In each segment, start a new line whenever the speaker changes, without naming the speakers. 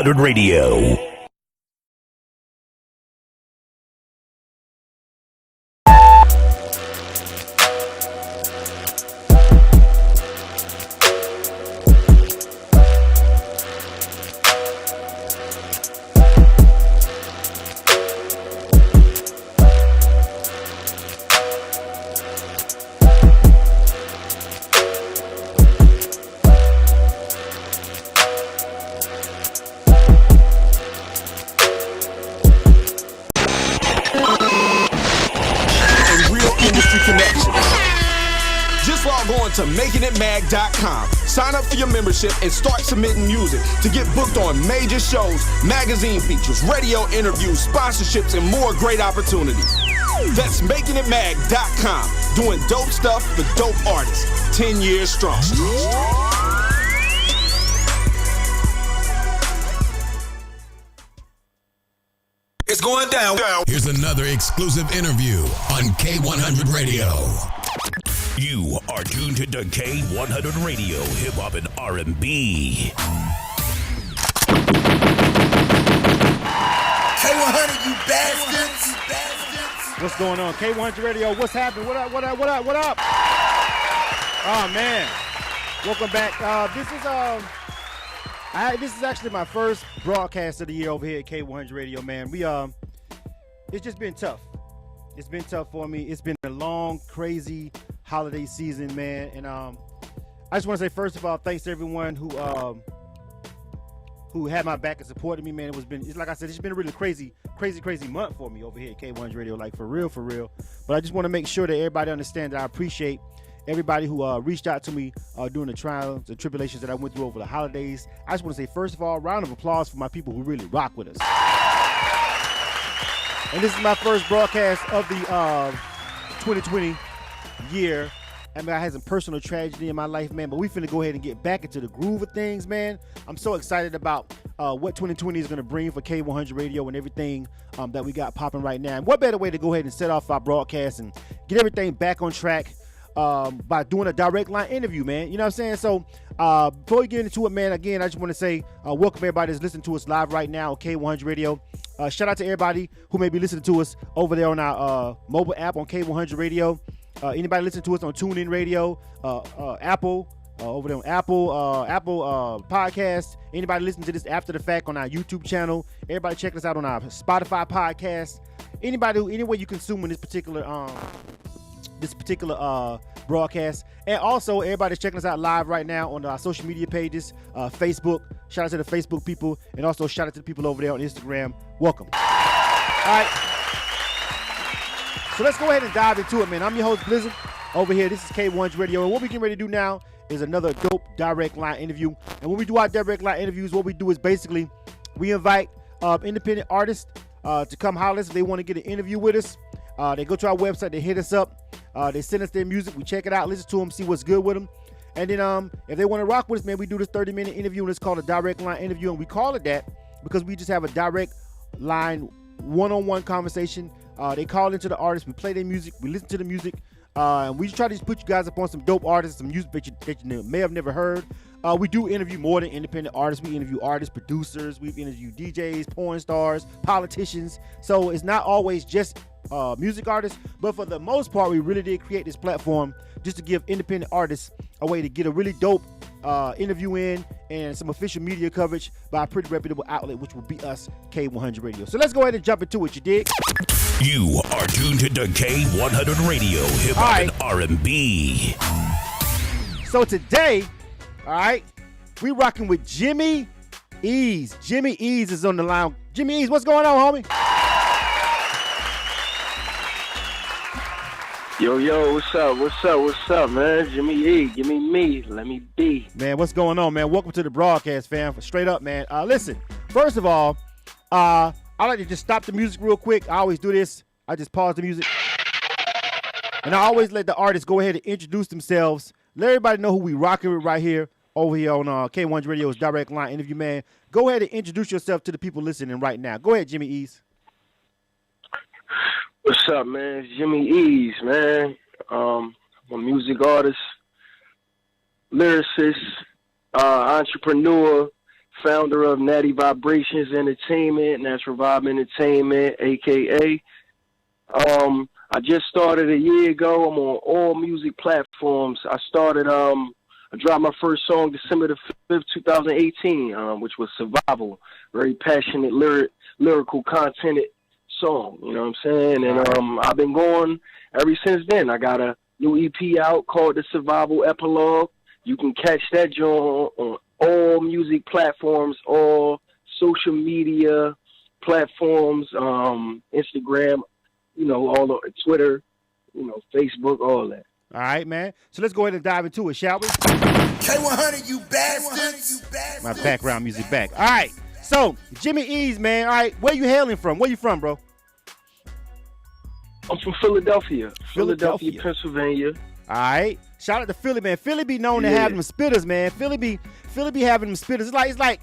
K100 Radio.
To makingitmag.com. Sign up for your membership and start submitting music to get booked on major shows, magazine features, radio interviews, sponsorships, and more great opportunities. That's makingitmag.com. Doing dope stuff for dope artists. 10 years strong.
It's going down.
Here's another exclusive interview on K100 Radio.
You are tuned to K100 Radio, hip hop and R&B.
K100, you bastards!
What's going on? K100 Radio, what's happening? What up? Oh man, welcome back. This is actually my first broadcast of the year over here at K100 Radio, man. It's just been tough. It's been tough for me. It's been a long, crazy holiday season, man. And I just want to say, first of all, thanks to everyone who had my back and supported me, man. It's like I said, it's been a really crazy month for me over here at K100 Radio, like for real. But I just want to make sure that everybody understands that I appreciate everybody who reached out to me during the trials and tribulations that I went through over the holidays. I just want to say, first of all, round of applause for my people who really rock with us. And this is my first broadcast of the 2020 year. I mean, I had some personal tragedy in my life, man, but we finna go ahead and get back into the groove of things, man. I'm so excited about what 2020 is going to bring for K100 Radio and everything that we got popping right now. And what better way to go ahead and set off our broadcast and get everything back on track by doing a direct line interview, man. You know what I'm saying? So before we get into it, man, again, I just want to say welcome everybody that's listening to us live right now on K100 Radio. Shout out to everybody who may be listening to us over there on our mobile app on K100 Radio. Anybody listening to us on TuneIn Radio, Apple, over there on Apple Podcast. Anybody listening to this after the fact on our YouTube channel. Everybody check us out on our Spotify podcast. Any way you consuming this particular broadcast. And also everybody's checking us out live right now on our social media pages, Facebook. Shout out to the Facebook people, and also shout out to the people over there on Instagram. Welcome. All right, so let's go ahead and dive into it, man. I'm your host, Blizzard. Over here, this is K100 Radio, and what we're getting ready to do now is another dope direct line interview. And when we do our direct line interviews, what we do is basically we invite independent artists to come holler us if they want to get an interview with us. They go to our website, they hit us up, they send us their music, we check it out, listen to them, see what's good with them. And then if they want to rock with us, man, we do this 30-minute interview, and it's called a direct line interview. And we call it that because we just have a direct line one-on-one conversation. They call into the artist, we play their music, we listen to the music, and we try to just put you guys up on some dope artists, some music that you may have never heard. We do interview more than independent artists. We interview artists, producers, we've interviewed DJs, porn stars, politicians. So it's not always just music artists, but for the most part, we really did create this platform just to give independent artists a way to get a really dope interview in and some official media coverage by a pretty reputable outlet, which will be us, K100 Radio. So let's go ahead and jump into it, you dig?
You are tuned to K100 Radio, hip hop and R&B.
So today, all right, we rocking with Jimmi Ezz. Jimmi Ezz is on the line. Jimmi Ezz, what's going on, homie?
Yo, what's up, man? Jimmi Ezz, give me me, let me be.
Man, what's going on, man? Welcome to the broadcast, fam. Straight up, man. Listen, first of all, I like to just stop the music real quick. I always do this. I just pause the music. And I always let the artists go ahead and introduce themselves. Let everybody know who we rocking with right here, over here on K100 Radio's Direct Line Interview, man. Go ahead and introduce yourself to the people listening right now. Go ahead, Jimmi Ezz.
What's up, man? It's Jimmi Ezz, man. I'm a music artist, lyricist, entrepreneur, founder of Natty Vibrations Entertainment, Natural Vibe Entertainment, a.k.a. I just started a year ago. I'm on all music platforms. I dropped my first song December the 5th, 2018, which was Survival. Very passionate, lyrical contented song, you know what I'm saying? And I've been going ever since then. I got a new EP out called The Survival Epilogue. You can catch that joint on all music platforms, all social media platforms, Instagram, all the Twitter, Facebook, all that.
All right, man. So let's go ahead and dive into it, shall we?
K-100, you bastards.
My background music back. All right. So, Jimmi Ezz, man. All right. Where you hailing from? Where you from, bro?
I'm from Philadelphia, Pennsylvania.
All right. Shout out to Philly, man. Philly be known to have them spitters, man. Philly be having them spitters.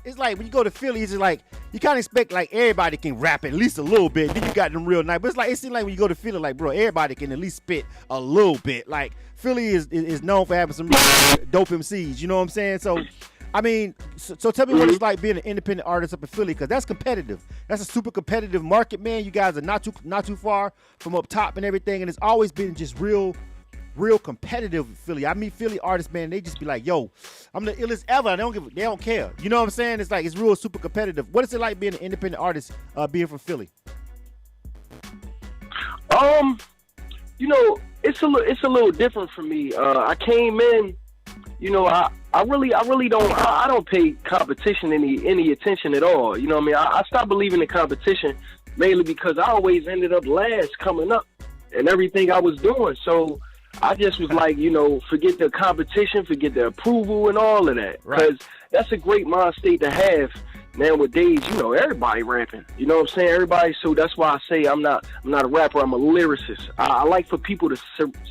It's like when you go to Philly, it's just like you kind of expect like everybody can rap at least a little bit. Then you got them real nice. But it seems like when you go to Philly, like bro, everybody can at least spit a little bit. Like Philly is known for having some really dope MCs. You know what I'm saying? So, I mean, so tell me what it's like being an independent artist up in Philly, because that's competitive. That's a super competitive market, man. You guys are not too far from up top and everything, and it's always been just real competitive in Philly. I meet Philly artists, man, they just be like, yo, I'm the illest ever. They don't care. You know what I'm saying? It's like, it's real super competitive. What is it like being an independent artist, being from Philly?
It's a little different for me. I came in, I really don't pay competition any attention at all. You know what I mean? I stopped believing in competition mainly because I always ended up last coming up and everything I was doing. So I just was like, forget the competition, forget the approval and all of that. Because that's a great mind state to have nowadays. Everybody rapping. You know what I'm saying? Everybody. So that's why I say I'm not a rapper. I'm a lyricist. I like for people to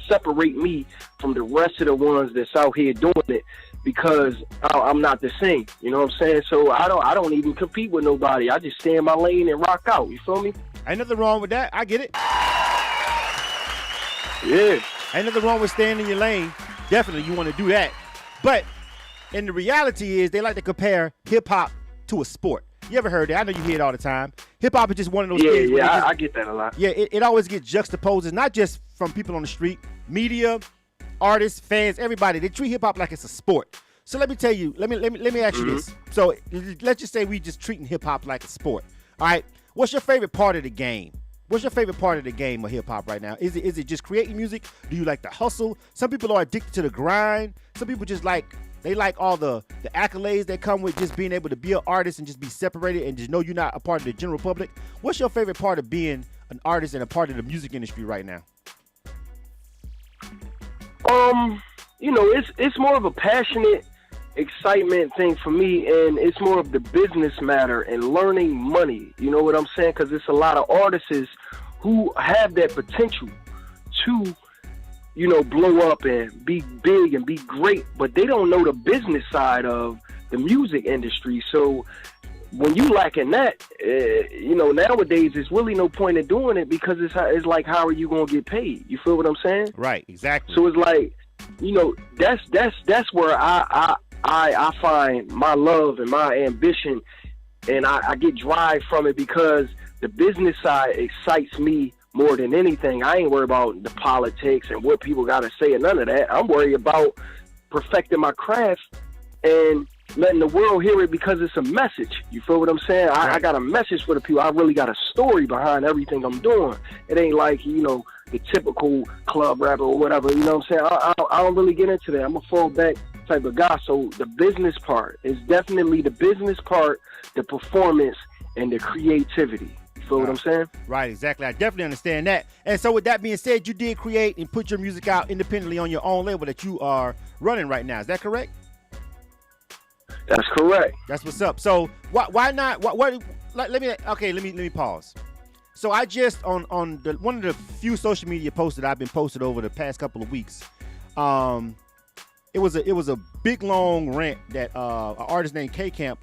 separate me from the rest of the ones that's out here doing it, because I'm not the same. You know what I'm saying? So I don't even compete with nobody. I just stay in my lane and rock out. You feel me?
Ain't nothing wrong with that. I get it.
Yeah.
Ain't nothing wrong with staying in your lane. Definitely, you want to do that. But, and the reality is, they like to compare hip-hop to a sport. You ever heard that? I know you hear it all the time. Hip-hop is just one of those things.
Yeah, I get that a lot.
Yeah, it always gets juxtaposed, not just from people on the street, media, artists, fans, everybody. They treat hip-hop like it's a sport. So let me tell you, let me ask you this. So let's just say we just treating hip-hop like a sport. All right, what's your favorite part of the game? What's your favorite part of the game of hip-hop right now? Is it just creating music? Do you like the hustle? Some people are addicted to the grind. Some people just like all the accolades that come with just being able to be an artist and just be separated and just know you're not a part of the general public. What's your favorite part of being an artist and a part of the music industry right now?
It's more of a passionate excitement thing for me, and it's more of the business matter and learning money. You know what I'm saying? Because it's a lot of artists who have that potential to, blow up and be big and be great, but they don't know the business side of the music industry. So when you lacking that, nowadays it's really no point in doing it, because it's like, how are you gonna get paid? You feel what I'm saying?
Right, exactly.
So it's like, that's where I find my love and my ambition, and I get drive from it, because the business side excites me more than anything. I ain't worried about the politics and what people got to say and none of that. I'm worried about perfecting my craft and letting the world hear it, because it's a message. You feel what I'm saying? Right. I got a message for the people. I really got a story behind everything I'm doing. It ain't like, the typical club rapper or whatever. You know what I'm saying? I don't really get into that. I'm a fallback type of guy. So the business part is definitely the business part, the performance, and the creativity. You feel what I'm saying?
Right, exactly. I definitely understand that. And so with that being said, you did create and put your music out independently on your own label that you are running right now. Is that correct?
That's correct.
That's what's up. So why not? Let me pause. So I just on one of the few social media posts that I've been posted over the past couple of weeks, it was a big long rant that an artist named K-Camp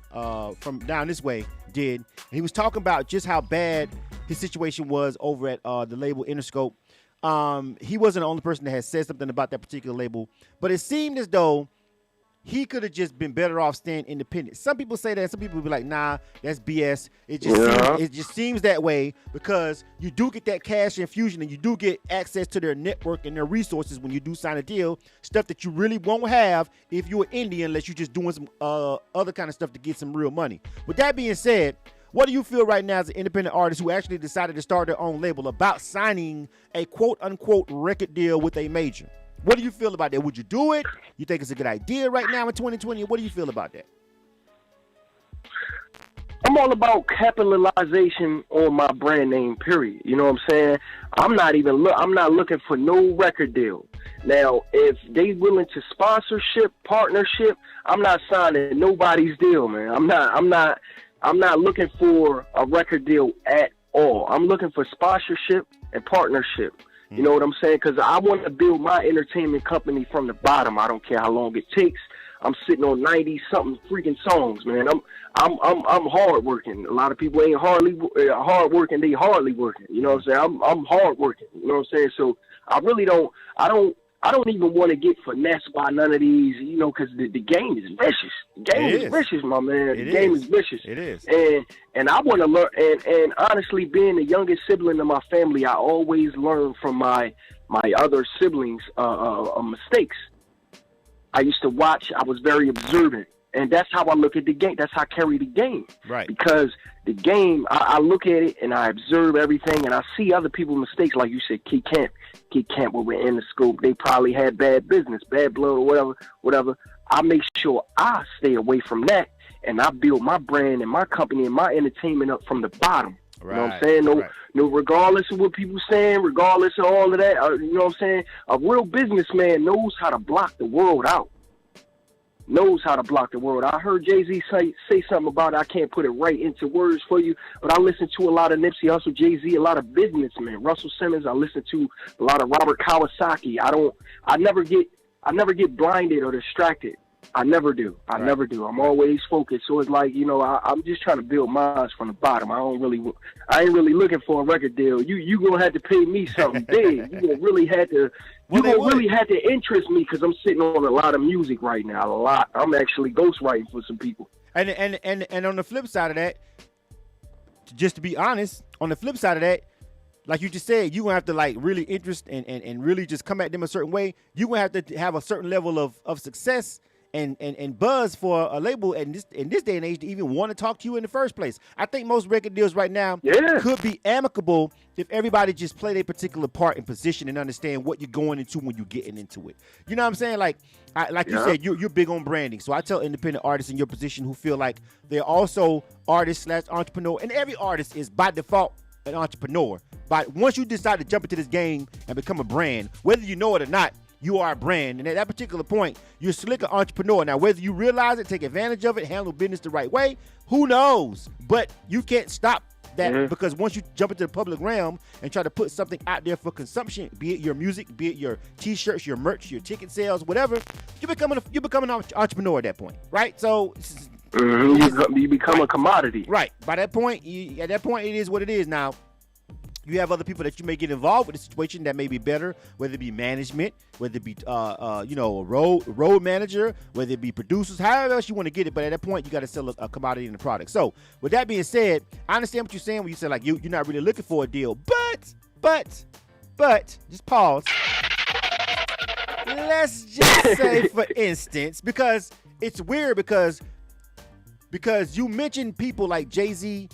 from down this way did. And he was talking about just how bad his situation was over at the label Interscope. He wasn't the only person that had said something about that particular label, but it seemed as though he could have just been better off staying independent. Some people say that. Some people be like, nah, that's BS. It just seems that way because you do get that cash infusion and you do get access to their network and their resources when you do sign a deal, stuff that you really won't have if you're Indian unless you're just doing some other kind of stuff to get some real money. With that being said, what do you feel right now as an independent artist who actually decided to start their own label about signing a quote-unquote record deal with a major? What do you feel about that? Would you do it? You think it's a good idea right now in 2020? What do you feel about that?
I'm all about capitalization on my brand name, period. You know what I'm saying? I'm not looking for no record deal. Now, if they willing to sponsorship, partnership, I'm not signing nobody's deal, man. I'm not looking for a record deal at all. I'm looking for sponsorship and partnership. You know what I'm saying? Because I want to build my entertainment company from the bottom. I don't care how long it takes. I'm sitting on 90-something freaking songs, man. I'm hard working. A lot of people ain't hard working. They hardly working. You know what I'm saying? I'm hard working. You know what I'm saying? So I really don't. I don't even want to get finessed by none of these, you know, because the game is vicious. The game is vicious, my man. The game is vicious.
It is.
And I want to learn. And honestly, being the youngest sibling in my family, I always learn from my other siblings' mistakes. I used to watch. I was very observant. And that's how I look at the game. That's how I carry the game.
Right.
Because the game, I look at it and I observe everything and I see other people's mistakes. Like you said, Key Camp when we're in the scope, they probably had bad business, bad blood or whatever. I make sure I stay away from that and I build my brand and my company and my entertainment up from the bottom. Right. You know what I'm saying? No, regardless of what people saying, regardless of all of that, you know what I'm saying? A real businessman knows how to block the world out. Knows how to block the world. I heard Jay-Z say something about it. I can't put it right into words for you, but I listen to a lot of Nipsey Hussle, Jay-Z, a lot of businessmen, Russell Simmons. I listen to a lot of Robert Kawasaki. I never get blinded or distracted. I never do. I never do. I'm always focused. So it's like, you know, I'm just trying to build mine from the bottom. I ain't really looking for a record deal. You gonna have to pay me something big. You gonna really have to. Really had to interest me because I'm sitting on a lot of music right now. A lot. I'm actually ghostwriting for some people.
And on the flip side of that, just to be honest, on the flip side of that, like you just said, you're going to have to like really interest and really just come at them a certain way. You're going to have to have a certain level of success and buzz for a label in this day and age to even want to talk to you in the first place. I think most record deals right now could be amicable if everybody just play their particular part and position and understand what you're going into when you're getting into it. You know what I'm saying? Like you said, you're big on branding. So I tell independent artists in your position who feel like they're also artists / entrepreneur, and every artist is by default an entrepreneur. But once you decide to jump into this game and become a brand, whether you know it or not, you are a brand. And at that particular point, you're a slicker entrepreneur. Now, whether you realize it, take advantage of it, handle business the right way, who knows? But you can't stop that because once you jump into the public realm and try to put something out there for consumption, be it your music, be it your T-shirts, your merch, your ticket sales, whatever, you become an entrepreneur at that point, right? So
you become a commodity.
Right. By that point, it is what it is. Now, you have other people that you may get involved with the situation that may be better, whether it be management, whether it be a road manager, whether it be producers, however else you want to get it. But at that point, you got to sell a commodity in the product. So with that being said, I understand what you're saying when you say like you're not really looking for a deal, but just pause. Let's just say, for instance, because it's weird because you mentioned people like Jay-Z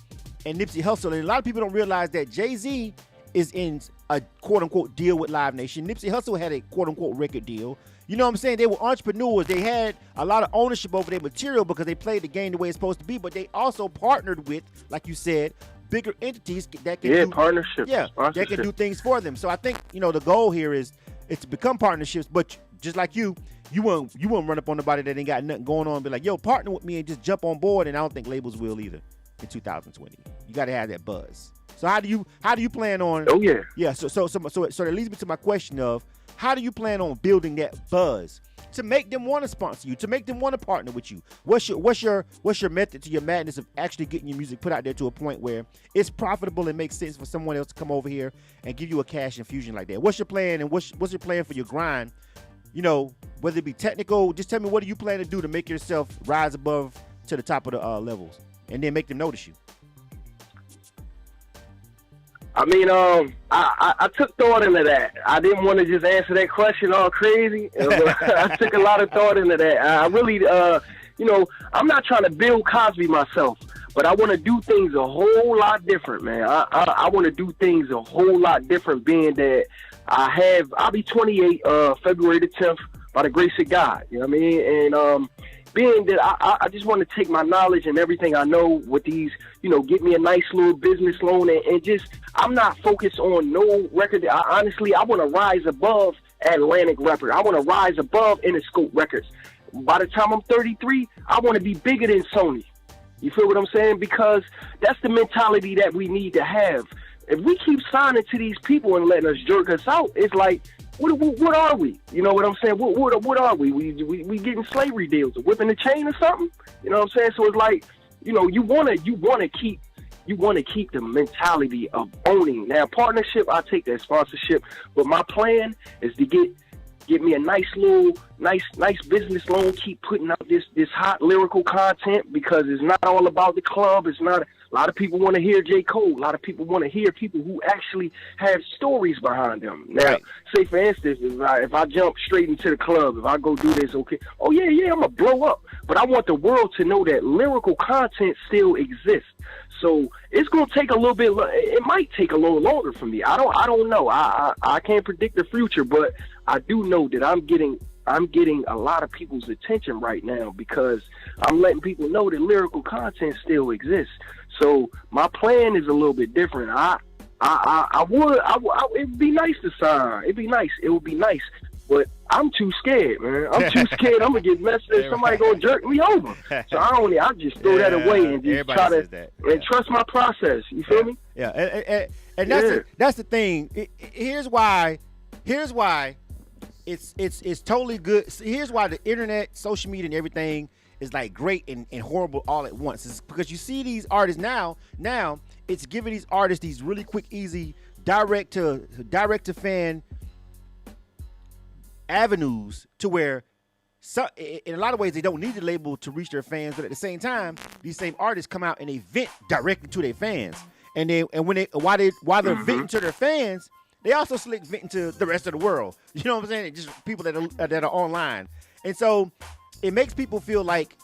and Nipsey Hussle, and a lot of people don't realize that Jay-Z is in a quote-unquote deal with Live Nation. Nipsey Hussle had a quote-unquote record deal. You know what I'm saying? They were entrepreneurs. They had a lot of ownership over their material because they played the game the way it's supposed to be, but they also partnered with, like you said, bigger entities that can do
partnerships.
Yeah, that can do things for them. So I think, you know, the goal here is it's to become partnerships, but just like you won't run up on nobody that ain't got nothing going on and be like, yo, partner with me and just jump on board, and I don't think labels will either. In 2020, you got to have that buzz. So how do you plan on?
Oh yeah,
yeah. So that leads me to my question of how do you plan on building that buzz to make them want to sponsor you, to make them want to partner with you? What's your method to your madness of actually getting your music put out there to a point where it's profitable and makes sense for someone else to come over here and give you a cash infusion like that? What's your plan, and what's your plan for your grind whether it be technical, just tell me what do you plan to do to make yourself rise above to the top of the levels, and then make them notice you.
I mean, I took thought into that. I didn't want to just answer that question all crazy. I took a lot of thought into that. I really, I'm not trying to Bill Cosby myself, but I want to do things a whole lot different, man. I want to do things a whole lot different, being that I'll be 28 February the 10th by the grace of God. You know what I mean? And being that I just want to take my knowledge and everything I know with these, get me a nice little business loan and just, I'm not focused on no record. Honestly, I want to rise above Atlantic Record. I want to rise above Interscope Records. By the time I'm 33, I want to be bigger than Sony. You feel what I'm saying? Because that's the mentality that we need to have. If we keep signing to these people and letting us jerk us out, it's like, what are we? You know what I'm saying? What are we? We getting slavery deals, whipping the chain or something? You know what I'm saying? So it's like, you wanna keep the mentality of owning. Now, partnership, I take that, sponsorship, but my plan is to get me a nice business loan, keep putting out this hot lyrical content, because it's not all about the club. It's not. A lot of people want to hear J. Cole. A lot of people want to hear people who actually have stories behind them. Now,
right.
Say for instance, if I jump straight into the club, if I go do this, okay, oh yeah, I'm gonna blow up. But I want the world to know that lyrical content still exists. So it's gonna take a little bit. It might take a little longer for me. I don't know. I can't predict the future, but I do know that I'm getting a lot of people's attention right now, because I'm letting people know that lyrical content still exists. So my plan is a little bit different. It'd be nice to sign. It would be nice. But I'm too scared, man. I'm too scared. I'm gonna get messed up. Somebody gonna jerk me over. So I just throw that away and just try to and trust my process. You feel me?
Yeah, and that's the thing. Here's why it's totally good. Here's why the internet, social media, and everything is like great and horrible all at once. It's because you see these artists now it's giving these artists these really quick, easy, direct to fan avenues, to where in a lot of ways they don't need the label to reach their fans, but at the same time, these same artists come out and they vent directly to their fans. And while they're venting to their fans, they also slick venting to the rest of the world. You know what I'm saying? Just people that are online. And so it makes people feel like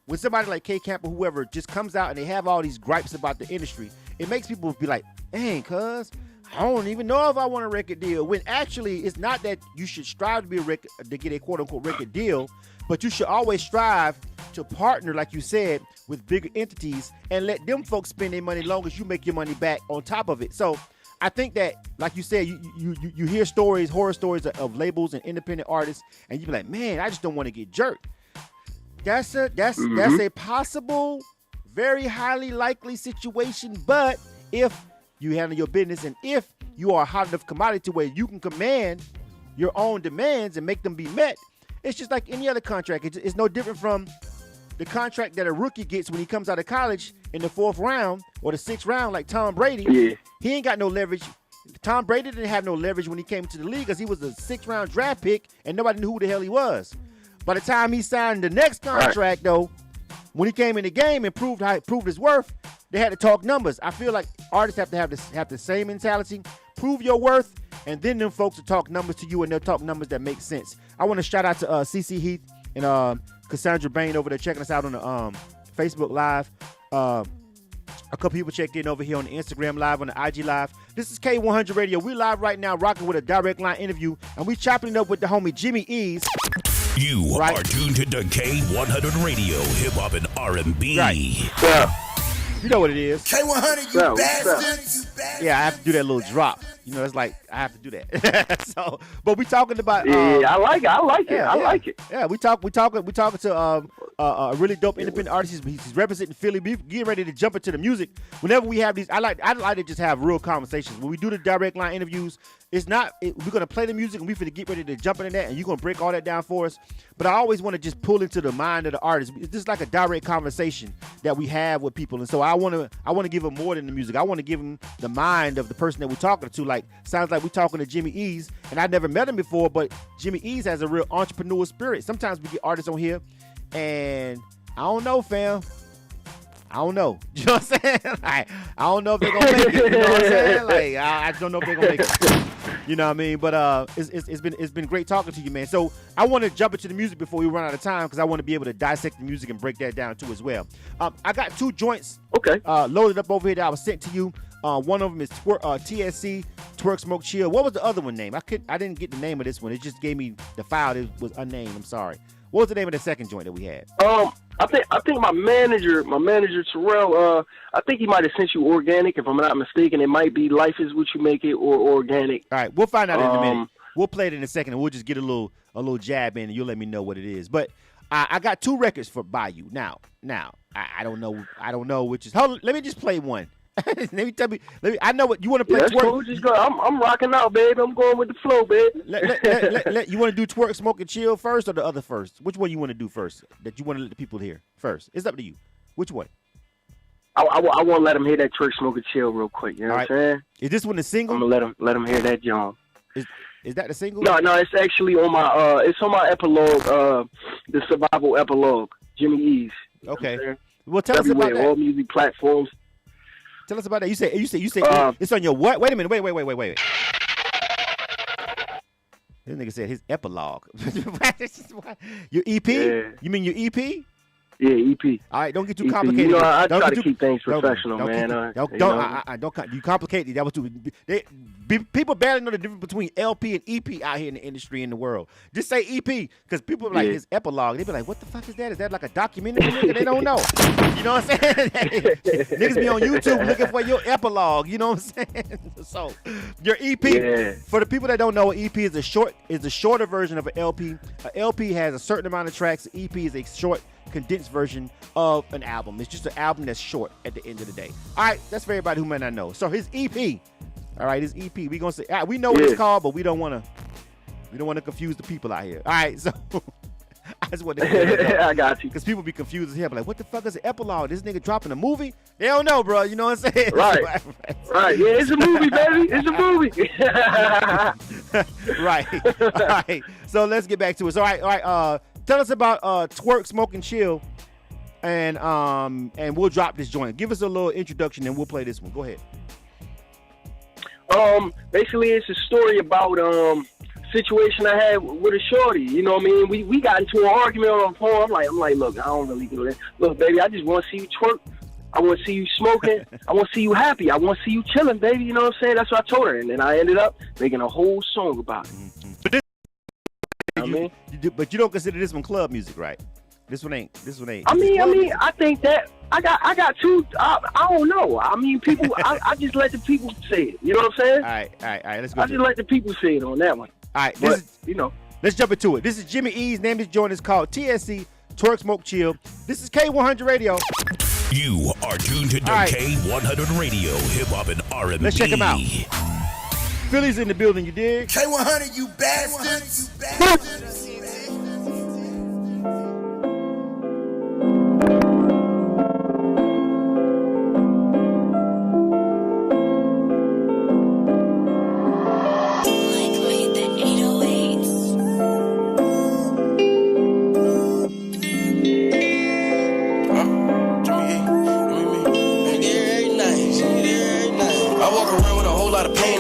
when somebody like K-Camp or whoever just comes out and they have all these gripes about the industry, it makes people be like, dang, cuz, I don't even know if I want a record deal. When actually, it's not that you should strive to get a quote-unquote record deal, but you should always strive to partner, like you said, with bigger entities and let them folks spend their money long as you make your money back on top of it. So I think that, like you said, you hear stories, horror stories of labels and independent artists, and you be like, man, I just don't want to get jerked. That's a possible, very highly likely situation. But if you handle your business and if you are a hot enough commodity to where you can command your own demands and make them be met, it's just like any other contract. It's no different from the contract that a rookie gets when he comes out of college in the 4th round or the 6th round, like Tom Brady. Yeah. He ain't got no leverage. Tom Brady didn't have no leverage when he came to the league because he was a 6th round draft pick and nobody knew who the hell he was. By the time he signed the next contract, though, when he came in the game and proved his worth, they had to talk numbers. I feel like artists have to have the same mentality. Prove your worth, and then them folks will talk numbers to you, and they'll talk numbers that make sense. I want to shout out to CC Heath and Cassandra Bain over there checking us out on the Facebook Live. A couple people checked in over here on the Instagram Live, on the IG Live. This is K-100 Radio. We live right now, rocking with a direct line interview, and we chopping it up with the homie Jimmi Ezz.
You are tuned to K-100 Radio, hip hop and R&B.
Right. Yeah. You know what it is.
K-100, you bastards.
Yeah, I have to do that little drop. You know, it's like I have to do that. So, but we talking about.
I like it. I like it.
Yeah, we talking to a really dope independent artist. He's representing Philly. We getting ready to jump into the music. Whenever we have these, I like to just have real conversations. When we do the direct line interviews, It's not. We're gonna play the music and we finna get ready to jump into that, and you're gonna break all that down for us. But I always want to just pull into the mind of the artist. It's just like a direct conversation that we have with people, and so I want to give them more than the music. I want to give them the mind of the person that we're talking to. Like, sounds like we're talking to Jimmi Ezz, and I've never met him before, but Jimmi Ezz has a real entrepreneurial spirit. Sometimes we get artists on here, and I don't know, fam. I don't know. You know what I'm saying? Like, I don't know if they're gonna make it. You know what I'm saying? Like, I don't know if they're gonna make it. You know what I mean? But it's been great talking to you, man. So I want to jump into the music before we run out of time, because I want to be able to dissect the music and break that down too as well. I got 2 joints loaded up over here that I was sent to you. One of them is TSC, Twerk Smoke Chill. What was the other one name? I didn't get the name of this one. It just gave me the file that was unnamed. I'm sorry. What was the name of the second joint that we had?
I think my manager Terrell, I think he might have sent you Organic, if I'm not mistaken. It might be Life Is What You Make It or Organic.
All right, we'll find out in a minute. We'll play it in a second, and we'll just get a little jab in, and you'll let me know what it is. But I got 2 records by you now. I don't know which is. Hold on, let me just play one. Let me tell me. I know what you want to play.
That's
Twerk.
cool. Just go. I'm rocking out, baby. I'm going with the flow, baby.
You want to do Twerk, Smoke, and Chill first, or the other first? Which one you want to do first? That you want to let the people hear first? It's up to you. Which one?
I want to let them hear that Twerk, Smoke, and Chill real quick. You know what I'm saying?
Is this one the single?
I'm gonna let them hear that, John.
Is that the single?
No. It's actually on my it's on my epilogue. The Survival epilogue. Jimmi Ezz.
Okay. Well, tell us about that.
All music platforms.
Tell us about that. You say it's on your what? Wait a minute. Wait. This nigga said his epilogue. Your EP?
Yeah.
You mean your EP?
Yeah, EP.
All right, don't get too
EP.
complicated.
You know, I try to keep things professional, man.
Don't. You complicate it. That was too. People barely know the difference between LP and EP out here in the industry in the world. Just say EP, because people are like his epilogue. They be like, "What the fuck is that? Is that like a documentary?" Nigga? They don't know. You know what I'm saying? Niggas be on YouTube looking for your epilogue. You know what I'm saying? So your EP, for the people that don't know, EP is a shorter version of an LP. An LP has a certain amount of tracks. An EP is a short, condensed version of an album. It's just an album that's short at the end of the day. All right, that's for everybody who may not know. So his EP, all right, his EP. We gonna say we know what it's called, but we don't want to confuse the people out here. All right, so I just want to
I got you,
because people be confused as hell. Like, what the fuck is an epilogue? This nigga dropping a movie? They don't know, bro. You know what I'm saying?
Right. Right. Yeah, it's a movie, baby. It's a movie.
Right. All right. So let's get back to it. So, all right. Tell us about Twerk, Smoke, and Chill, and we'll drop this joint. Give us a little introduction, and we'll play this one. Go ahead.
Basically, it's a story about situation I had with a shorty. You know what I mean? We got into an argument on the phone. I'm like, look, I don't really do that. Look, baby, I just want to see you twerk. I want to see you smoking. I want to see you happy. I want to see you chilling, baby. You know what I'm saying? That's what I told her, and then I ended up making a whole song about it.
But you don't consider this one club music, right? This one ain't.
I mean, I think that I got 2. I don't know. I mean, people. I just let the people say it. You know what I'm saying?
All right. Let's go.
I just let the people say it on that one.
All right.
Let's
jump into it. This is Jimmi Ezz. Name of this joint is called TSC, Twerk, Smoke, Chill. This is K-100 Radio.
You are tuned to K-100 Radio, hip hop and R&B.
Let's check them out. Philly's in the building. You dig?
K-100, you bastards.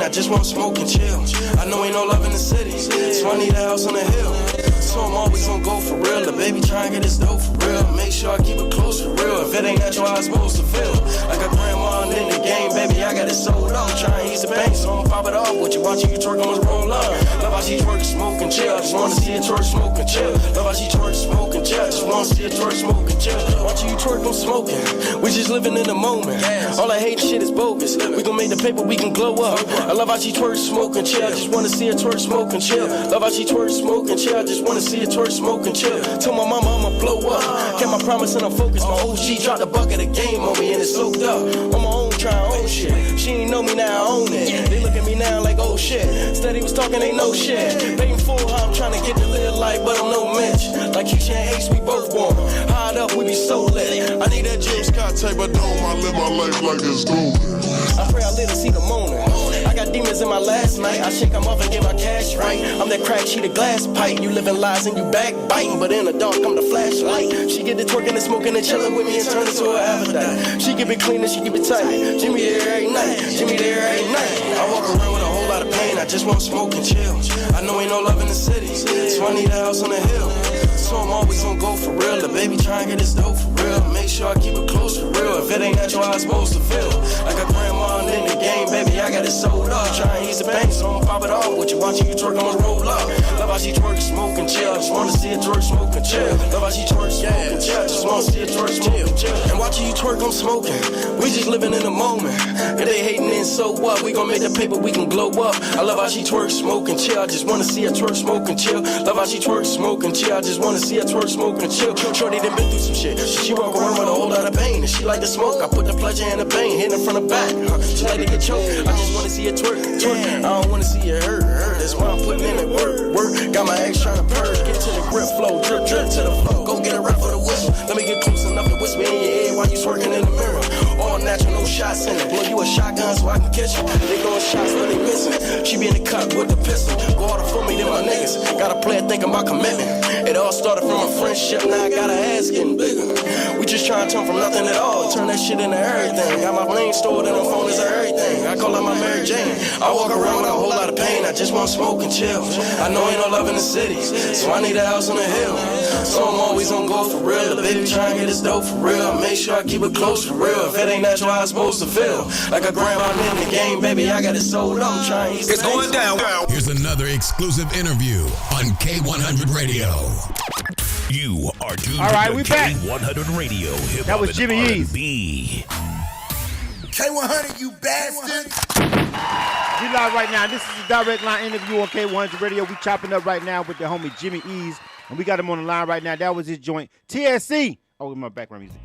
I just want to smoke and chill. I know ain't no love in the city, so I need a house on the hill. So I'm always gonna go for real. The baby try and get this dope for real. Make sure I keep it close for real. If it ain't natural, how I'm supposed to feel. I got grandma in the game, baby, I got it sold up. Try and ease the pain, so I'm pop it off with you. Watching you twerk on this roll up. Love how she twerk, smoke and chill. I just wanna see her twerk, smoke and chill. Love how she twerk, smoke and chill. I just wanna see her twerk, smoke and chill. Watching you twerk, I'm smoking. We just living in the moment. All that hate shit is bogus. We gon' make the paper, we can glow up. I love how she twerk, smoke and chill. I just wanna see her twerk, smoke and chill. Love how she twerk, smoke and chill. I just wanna see her twerk, smoke and chill. Tell my mama I'ma blow up. Kept my promise and I'm focused. My OG dropped the bucket of game on me and it's soaked up. On my own, trying own shit. She ain't know me now, I own it. They look at me now like, oh oh shit. Steady was talking, ain't no shit. Baiting full, how I'm trying to get to live life, but I'm no Mitch. Like Keisha and Ace, we both born. Hide up, we be so lit. I need that Jill Scott type of dome. I live my life like it's golden. I pray I live to see the morning. I got demons in my last night. I shake them off and get my cash right. I'm that crack sheet of glass pipe. You living lies and you backbiting, but in the dark I'm the flashlight. She get the twerking and smoking and chilling with me and turn into an Aphrodite. She keep it clean and she keep it tight. Jimmy there every night. Jimmy there every night. I walk around with a whole lot of pain. I just want to smoke and chill. I know ain't no love in the city, so I need a house on the hill. So I'm always gonna go for real. The baby trying to get this dope for real. Make sure I keep it close for real. If it ain't natural, how I'm supposed to feel. Like a grandma in the game, baby, I got it sold up. Try and ease the pain, so I'ma pop it off. With you watching you twerk, I'ma roll up. Love how she twerk, smoke and chill. Just wanna see it twerk, smoke and chill. Love how she twerk, smoke and chill. Just wanna see it twerk, smoke and chill. And watching you twerk, I'm smoking. We just living in the moment. If they hating, then so what? We gon' make the paper, we can glow up. I love how she twerk, smoke and chill. I just wanna see her twerk, smoke and chill. Love how she twerk, smoke and chill. I just wanna see her twerk, smoke and chill. Shorty done been through some shit. She walk around with a whole lot of pain. And she like to smoke. I put the pleasure in the pain. Hitting from the back. She like to get choked. I just wanna see her twerk, twerk. I don't wanna see her hurt, hurt. That's why I'm putting in the work, work. Got my ex trying to purge. Get to the grip flow, drip, drip to the flow. Go get a rap for the whistle. Let me get close enough to whisper in your ear while you twerking in the mirror. All natural, no shots in it. Blow you a shotgun so I can catch you. They going shots, but they missing. She be in the cut with the pistol. Go harder for me than my niggas. Got a player thinking about commitment. It all started from a friendship, now I got a ass getting bigger. We just trying to turn from nothing at all, turn that shit into everything. Got my plane stored in the phone is everything. I call her my Mary Jane. I walk around with a whole lot of pain, I just want to smoke and chill. I know ain't no love in the city, so I need a house on the hill. So I'm always on go for real. The baby trying to get this dope for real. Make sure I keep it close for real. If it ain't natural, how I'm supposed to feel. Like a grandma in the game, baby, I got it sold up. I'm trying to
It's going down.
Here's another exclusive interview on K100 Radio.
You are tuned
All right,
to
we back.
K100 Radio. Hip
That was
Hop
Jimmi
and
Ezz.
R&B.
K-100, you bastard.
We live right now. This is a direct line interview on K100 Radio. We chopping up right now with the homie Jimmi Ezz, and we got him on the line right now. That was his joint. TSC. Oh, with my background music.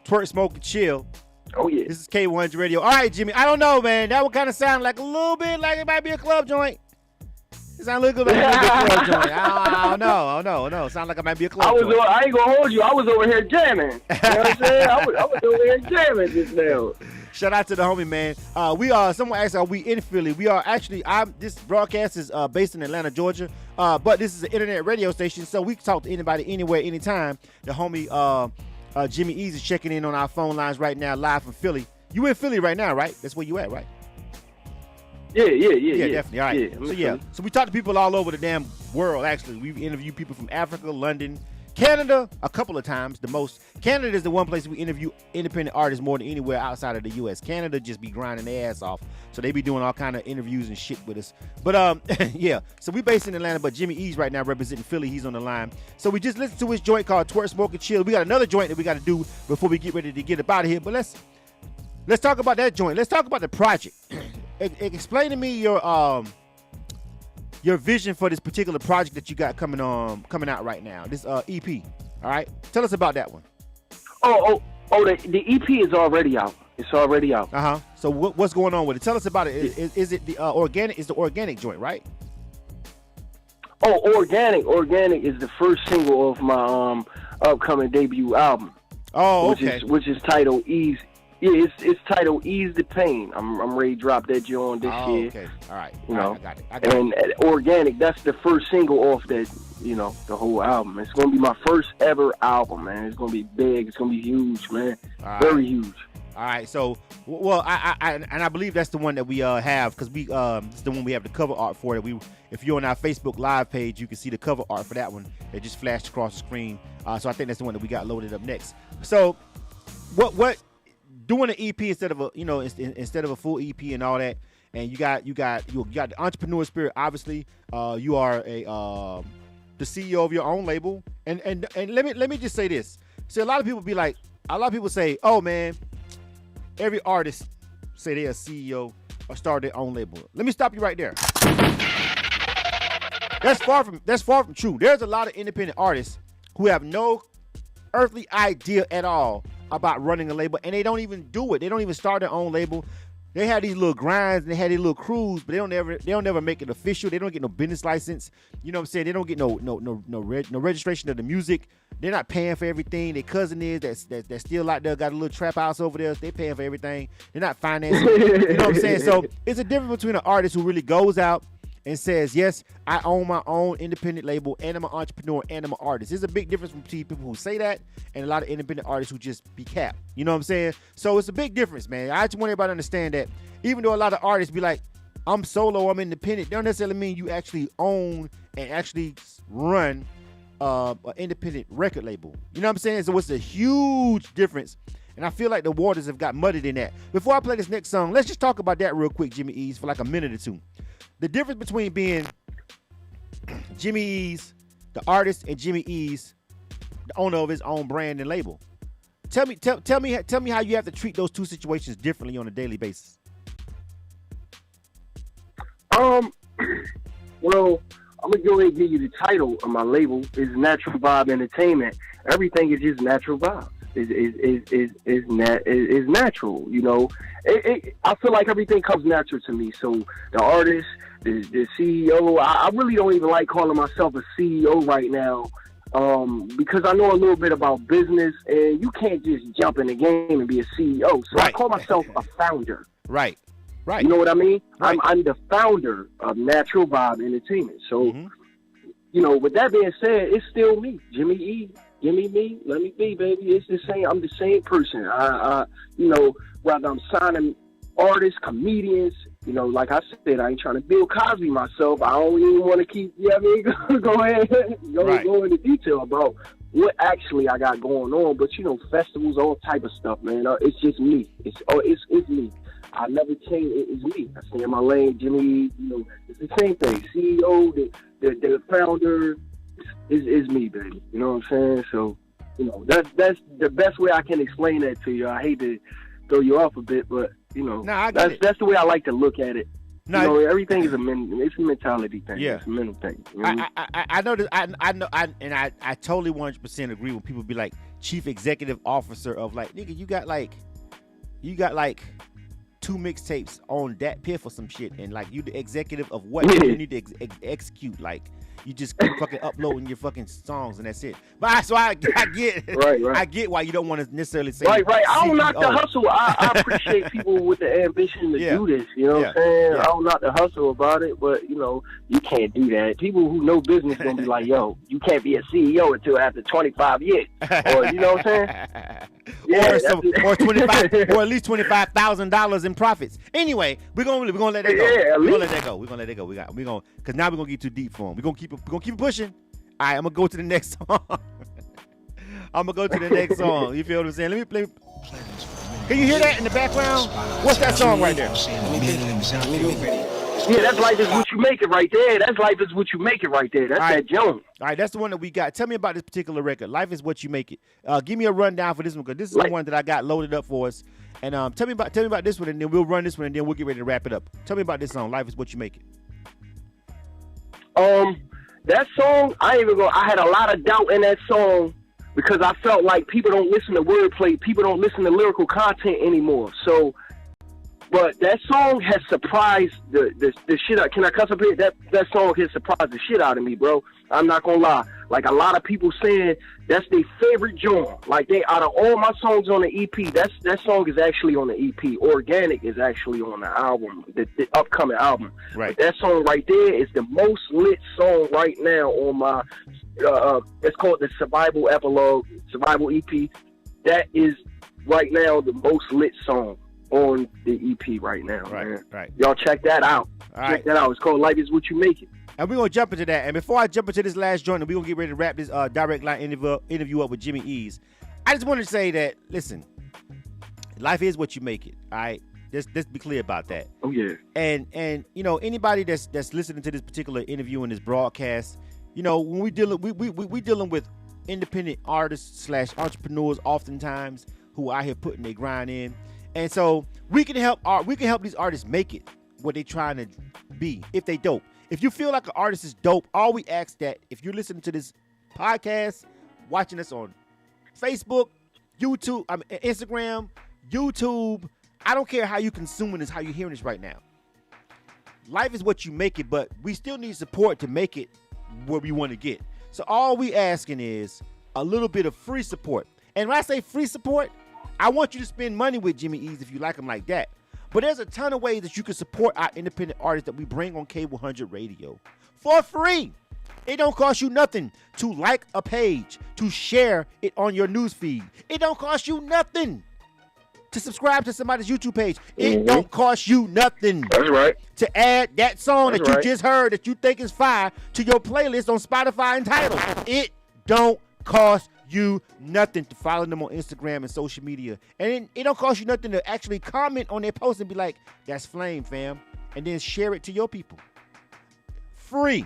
Twerk, smoke, and chill.
Oh yeah.
This is K100 Radio. All right, Jimmy. I don't know, man. That would kind of sound like a little bit like it might be a club joint. It sounds a little good like a club joint. I don't know. Sound like it might be a club joint.
I ain't gonna hold you. I was over here jamming. You know what I'm saying? I was over here jamming just now.
Shout out to the homie, man. We are. Someone asked, are we in Philly? We are actually. This broadcast is based in Atlanta, Georgia. But this is an internet radio station, so we can talk to anybody, anywhere, anytime. The homie Jimmi Ezz is checking in on our phone lines right now, live from Philly. You in Philly right now, right? That's where you at, right?
Yeah,
Definitely. All right. So we talk to people all over the damn world. Actually, we've interviewed people from Africa, London, Canada a couple of times. The most. Canada is the one place we interview independent artists more than anywhere outside of the U.S. Canada just be grinding their ass off, so they be doing all kind of interviews and shit with us. But yeah. So we based in Atlanta, but Jimmi Ezz right now representing Philly. He's on the line. So we just listened to his joint called Twerk, Smoke, and Chill. We got another joint that we got to do before we get ready to get up out of here. But let's talk about that joint. Let's talk about the project. Explain to me your vision for this particular project that you got coming out right now. This EP. All right, tell us about that one.
The EP is already out. It's already out.
So what's going on with it? Tell us about it. Is it the organic? Is the organic joint, right?
Oh, organic is the first single of my upcoming debut album.
Oh, okay.
Which is titled Ease. Yeah, it's titled Ease the Pain. I'm ready to drop that joint this year.
Okay. All right.
You know,
I got it.
Organic, that's the first single off that, you know, the whole album. It's going to be my first ever album, man. It's going to be big. It's going to be huge, man. Very huge.
All right. So, well, I believe that's the one that we have, because it's the one we have the cover art for. If you're on our Facebook Live page, you can see the cover art for that one. It just flashed across the screen. So I think that's the one that we got loaded up next. So, what? Doing an EP instead of a full EP and all that, and you got the entrepreneur spirit. Obviously, you are the CEO of your own label, and let me just say this. See, a lot of people say, oh man, every artist say they're a CEO or start their own label. Let me stop you right there. That's far from true. There's a lot of independent artists who have no earthly idea at all about running a label, and they don't even do it. They don't even start their own label. they had these little grinds and they had these little crews, but they don't ever make it official. They don't get no business license. You know what I'm saying? They don't get no registration of the music. They're not paying for everything. Their cousin is that's still out there, got a little trap house over there. They paying for everything. They're not financing. You know what I'm saying? So it's a difference between an artist who really goes out and says, yes, I own my own independent label, and I'm an entrepreneur, and I'm an artist. There's a big difference between people who say that and a lot of independent artists who just be capped. You know what I'm saying? So it's a big difference, man. I just want everybody to understand that even though a lot of artists be like, I'm solo, I'm independent, don't necessarily mean you actually own and actually run an independent record label. You know what I'm saying? So it's a huge difference. And I feel like the waters have got muddied in that. Before I play this next song, let's just talk about that real quick, Jimmi Ezz, for like a minute or two. The difference between being Jimmi Ezz, the artist, and Jimmi Ezz, the owner of his own brand and label. Tell me how you have to treat those two situations differently on a daily basis.
Well, I'm gonna go ahead and give you the title of my label. Is Natural Vibe Entertainment. Everything is just natural vibes. Is natural. You know, I feel like everything comes natural to me. So the artist, the CEO, I really don't even like calling myself a CEO right now, because I know a little bit about business, and you can't just jump in the game and be a CEO. So right. I call myself a founder.
Right. Right.
You know what I mean?
Right.
I'm the founder of Natural Vibe Entertainment. So, you know, with that being said, it's still me, Jimmi Ezz. Give me me, let me be, baby. It's the same. I'm the same person. You know, whether I'm signing artists, comedians, you know, like I said, I ain't trying to Bill Cosby myself. I don't even want to keep, you know what I mean? Go ahead, go into detail about what actually I got going on. But, you know, festivals, all type of stuff, man. It's just me. It's me. I never change. It's me. I stay in my lane, Jimmy. You know, it's the same thing. CEO, the founder is me, baby. You know what I'm saying? So, you know, that's the best way I can explain that to you. I hate to throw you off a bit, but you know, that's the way I like to look at it. No, you know, everything is it's a mentality thing. Yeah, it's a mental thing. You know?
I know this. I know. I totally 100% agree when people be like chief executive officer of like, nigga, you got like 2 mixtapes on that piff or some shit, and like you the executive of what you need to execute. Like you just keep fucking uploading your fucking songs and that's it. But I get
right.
I get why you don't want to necessarily say
right. I don't knock the hustle. I appreciate people with the ambition to do this. You know what I'm saying? I don't knock the hustle about it, but you know you can't do that. People who know business gonna be like, yo, you can't be a CEO until after 25 years, or you know what I'm saying?
Or 25, or at least $25,000 in profits. Anyway, we're gonna let that go. We're gonna let that go. Because now we're gonna get too deep for them. We're gonna keep it pushing. All right, I'm gonna go to the next song. You feel what I'm saying? Let me play. Can you hear that in the background? What's that song right there?
Yeah, that's Life Is What You Make It right there. That's Life Is What You Make It right there. That's that Jones.
All right, that's the one that we got. Tell me about this particular record. Life Is What You Make It. Give me a rundown for this one, because this is the one that I got loaded up for us. And tell me about this one, and then we'll run this one, and then we'll get ready to wrap it up. Tell me about this song, Life Is What You Make It.
That song, I had a lot of doubt in that song because I felt like people don't listen to wordplay, people don't listen to lyrical content anymore. So, but that song has surprised the shit out. Can I cuss up here? That song has surprised the shit out of me, bro. I'm not gonna lie. Like a lot of people saying that's their favorite joint. Like out of all my songs on the EP, that song is actually on the EP. Organic is actually on the album, the upcoming album.
Right.
But that song right there is the most lit song right now on my. It's called the Survival EP. That is right now the most lit song on the EP right now. Man.
Right.
Y'all check that out.
Check
that out. It's called Life Is What You Make It.
And we're going to jump into that. And before I jump into this last joint, we're going to get ready to wrap this direct line interview up with Jimmi Ezz. I just wanted to say that, listen, life is what you make it, all right? Let's be clear about that.
Oh, yeah.
And you know, anybody that's listening to this particular interview and this broadcast, you know, when we dealing with independent artists / entrepreneurs oftentimes who are out here putting their grind in. And so we can help these artists make it what they're trying to be if they dope. If you feel like an artist is dope, all we ask that if you're listening to this podcast, watching us on Facebook, YouTube, Instagram, YouTube, I don't care how you consuming this, how you hearing this right now. Life is what you make it, but we still need support to make it where we want to get. So all we asking is a little bit of free support. And when I say free support, I want you to spend money with Jimmi Ezz if you like him like that. But there's a ton of ways that you can support our independent artists that we bring on K-100 Radio for free. It don't cost you nothing to like a page, to share it on your news feed. It don't cost you nothing to subscribe to somebody's YouTube page. It don't cost you nothing.
That's right.
To add that song
That's
that you
right.
just heard that you think is fire to your playlist on Spotify and Tidal. It don't cost you nothing to follow them on Instagram and social media. And it don't cost you nothing to actually comment on their post and be like, that's flame, fam. And then share it to your people. Free.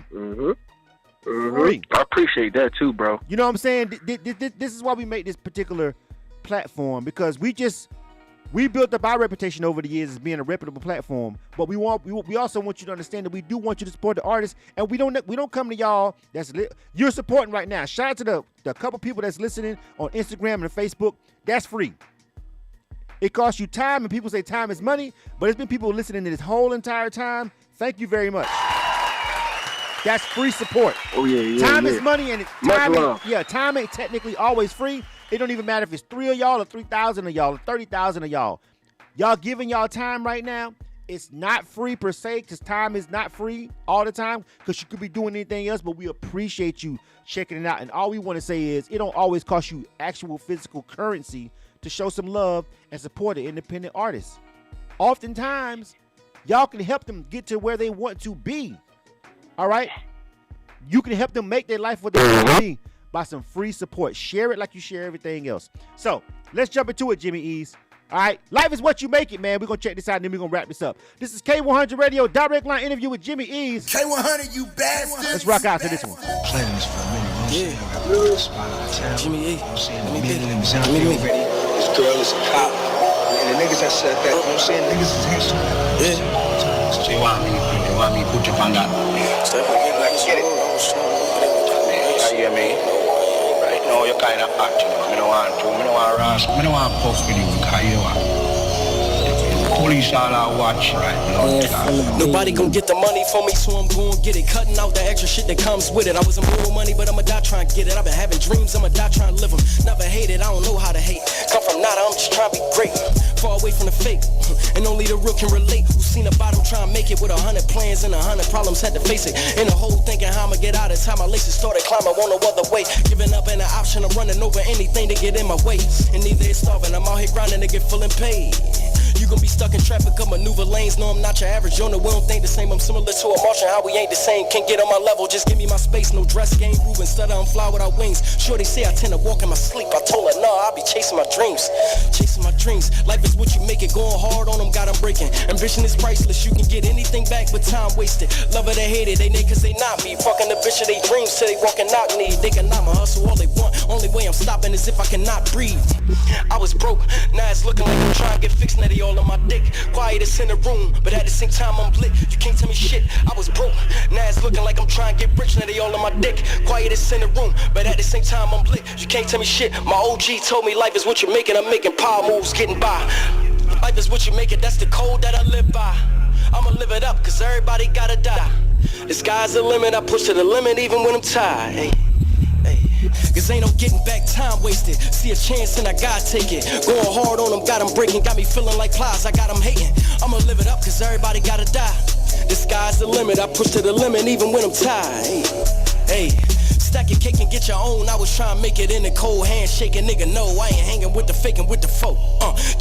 Free.
I appreciate that too, bro.
You know what I'm saying? This is why we make this particular platform, because we built up our reputation over the years as being a reputable platform, but we also want you to understand that we do want you to support the artists, and we don't come to y'all you're supporting right now. Shout out to the couple people that's listening on Instagram and Facebook. That's free. It costs you time, and people say time is money, but there's been people listening to this whole entire time. Thank you very much. That's free support.
Oh yeah.
Time is money, and time ain't technically always free. It don't even matter if it's 3 of y'all or 3,000 of y'all or 30,000 of y'all. Y'all giving y'all time right now. It's not free per se, because time is not free all the time, because you could be doing anything else, but we appreciate you checking it out. And all we want to say is it don't always cost you actual physical currency to show some love and support an independent artist. Oftentimes, y'all can help them get to where they want to be. All right? You can help them make their life what they want to be by some free support. Share it like you share everything else. So, let's jump into it, Jimmi Ezz. All right? Life is what you make it, man. We're going to check this out, and then we're going to wrap this up. This is K-100 Radio, direct line interview with Jimmi Ezz.
K-100, you bastard.
Let's rock out to this one.
Playing this for a minute.
Yeah. Jimmy A. Let me be.
This girl is a cop. And the niggas that said that, you know what I'm saying? Niggas is handsome.
Yeah.
So you want me to put you on that?
Step again like it's
Get it? You hear me? Right now you're kind of acting. I don't want to. I don't want to rush. I don't want to post with you because you are. Police all I watch right now.
Nobody gon' get the money for me, so I'm gon' get it. Cutting out the extra shit that comes with it. I wasn't born money, but I'ma die trying to get it. I've been having dreams, I'ma die trying to live them. Never hated, I don't know how to hate. Come from nada, I'm just trying to be great. Far away from the fake, and only the real can relate. Who seen the bottom try to make it with 100 plans and 100 problems, had to face it. In the hole thinking how I'ma get out of time. My laces started climbing, won't no other way. Giving up ain't an option, I'm running over anything to get in my way. And neither is starving, I'm out here grinding to get full and paid. You gon' be stuck in traffic, I maneuver lanes. No, I'm not your average owner, we don't think the same. I'm similar to a Martian, how we ain't the same. Can't get on my level, just give me my space. No dress game, groove instead I'm fly without wings. Sure, they say I tend to walk in my sleep. I told her, nah, I be chasing my dreams. Chasing my dreams. Life is what you make it, going hard on them, got them breaking. Ambition is priceless, you can get anything back but time wasted. Love it or hate it, they need cause they not me. Fucking the bitch of they dreams till they walk and knock me. They can not my hustle all they want. Only way I'm stopping is if I cannot breathe. I was broke, now it's looking like I'm trying to get fixed. Now they all on my dick. Quietest in the room, but at the same time I'm lit. You can't tell me shit, I was broke. Now it's looking like I'm trying to get rich. Now they all on my dick. Quietest in the room, but at the same time I'm lit. You can't tell me shit. My OG told me life is what you're making. I'm making power moves, getting by. Life is what you make it, that's the code that I live by. I'ma live it up, cause everybody gotta die. The sky's the limit, I push to the limit even when I'm tired. Hey. Cause ain't no getting back, time wasted. See a chance and I gotta take it. Going hard on them, got them breaking. Got me feeling like plies, I got them hating. I'ma live it up cause everybody gotta die. The sky's the limit, I push to the limit even when I'm tired. Hey. Stack your cake and get your own. I was trying to make it in the cold, handshaking. Nigga, no, I ain't hanging with the faking with the folk.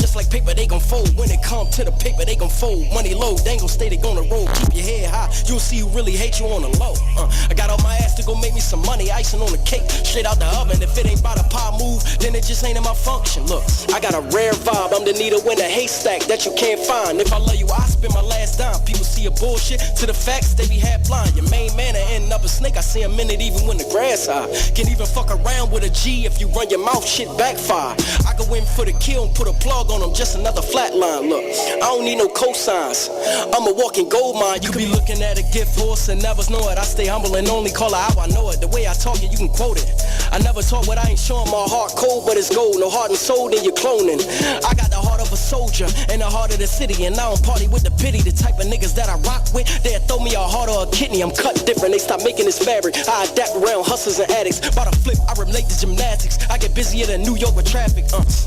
Just like paper, they gon' fold. When it come to the paper, they gon' fold. Money low, they ain't gon' stay, they gonna roll. Keep your head high, you'll see who really hate you on the low. I got on my ass to go make me some money, icing on the cake, straight out the oven. If it ain't by the pie move, then it just ain't in my function. Look, I got a rare vibe, I'm the needle in a haystack that you can't find. If I love you, I spend my last dime. People see see your bullshit to the facts, they be half blind. Your main man ending up a snake, I see him in it even when the grass high. Can even fuck around with a G if you run your mouth, shit backfire. I go in for the kill and put a plug on them, just another flat line. Look, I don't need no cosigns, I'm a walking gold mine. You could be looking at a gift horse and never know it. I stay humble and only call her how I know it. The way I talk it, you can quote it. I never talk what I ain't showing, my heart cold, but it's gold. No heart and soul, then you're cloning. I got the heart of a soldier and the heart of the city, and I don't party with the pity. The type of niggas that I rock with, they'll throw me a heart or a kidney. I'm cut different, they stop making this fabric. I adapt around hustlers and addicts. By the flip, I relate to gymnastics. I get busier than New York with traffic.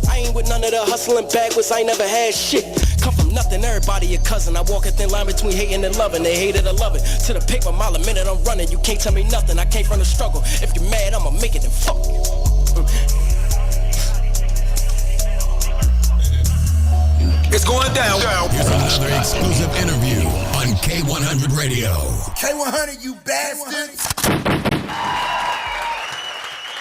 I ain't with none of the hustling backwards, I ain't never had shit. Come from nothing, everybody your cousin. I walk a thin line between hating and loving. They hate it or love it. To the paper, mile a minute I'm running. You can't tell me nothing, I came from the struggle. If you're mad, I'ma make it and fuck you.
It's going down.
Here's another exclusive interview on K100 Radio.
K-100, you bastards.